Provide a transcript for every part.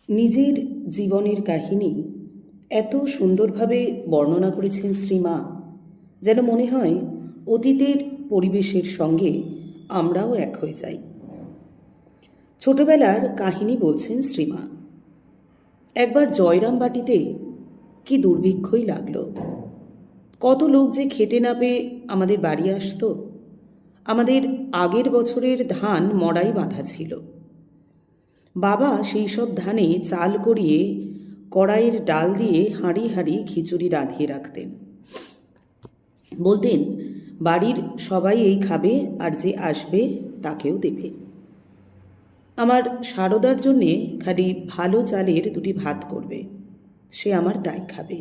নিজের জীবনের কাহিনী এত সুন্দরভাবে বর্ণনা করেছেন শ্রীমা, যেন মনে হয় অতীতের পরিবেশের সঙ্গে আমরাও এক হয়ে যাই। ছোটবেলার কাহিনী বলছেন শ্রীমা। একবার জয়রাম বাটিতে কি দুর্ভিক্ষই লাগলো। কত লোক যে খেতে না পেয়ে আমাদের বাড়ি আসতো। আমাদের আগের বছরের ধান মড়াই বাঁধা ছিল। বাবা সেই সব ধানে চাল করিয়ে কড়াইয়ের ডাল দিয়ে হাঁড়ি হাঁড়ি খিচুড়ি রাঁধিয়ে রাখতেন। বলতেন, বাড়ির সবাই এই খাবে আর যে আসবে তাকেও দেবে। আমার সারদার জন্যে খালি ভালো চালের দুটি ভাত করবে, সে আমার তাই খাবে।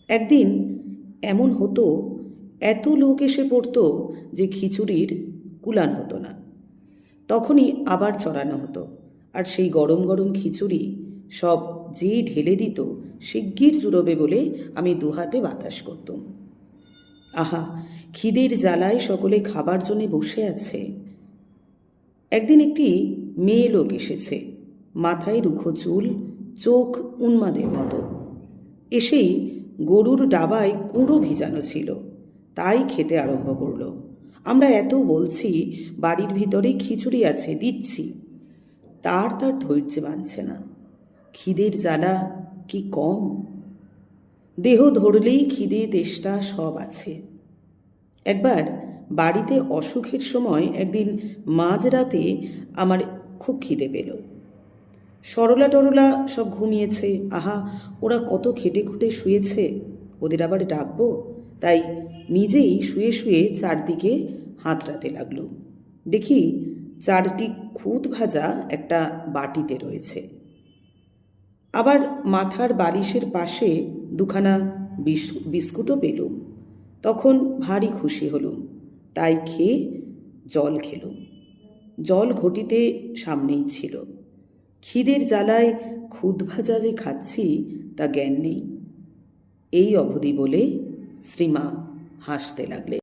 একদিন এমন হতো, এত লোক এসে পড়তো যে খিচুড়ির কুলান হতো না। তখনই আবার চড়ানো হতো, আর সেই গরম গরম খিচুড়ি সব যে ঢেলে দিত শিগগির জুড়োবে বলে আমি দুহাতে বাতাস করতুম। আহা, খিদের জ্বালায় সকলে খাবার জন্যে বসে আছে। একদিন একটি মেয়ে লোক এসেছে, মাথায় রুখো চুল, চোখ উন্মাদের মতো। এসেই গরুর ডাবায় কুঁড়ো ভিজানো ছিল, তাই খেতে আরম্ভ করল। আমরা এত বলছি বাড়ির ভিতরে খিচুড়ি আছে, দিচ্ছি, তার ধৈর্যে বাঁধছে না। খিদের জ্বালা কি কম? দেহ ধরলেই খিদে তেষ্টা সব আছে। একবার বাড়িতে অসুখের সময় একদিন মাঝরাতে আমার খুব খিদে পেল। সরলা টরলা সব ঘুমিয়েছে। আহা, ওরা কত খেটে খুঁটে শুয়েছে, ওদের আবার ডাকবো? তাই নিজেই শুয়ে শুয়ে চারদিকে হাতড়াতে লাগলো। দেখি 4টি খুদ ভাজা একটা বাটিতে রয়েছে। আবার মাথার বালিশের পাশে 2খানা বিস্কুটও পেলুম। তখন ভারী খুশি হলুম, তাই খেয়ে জল খেলুম। জল ঘটিতে সামনেই ছিল। খিদের জ্বালায় খুদ ভাজা যে খাচ্ছি তা জ্ঞান নেই। এই অবধি বলে শ্রীমা হাসতে লাগলেন।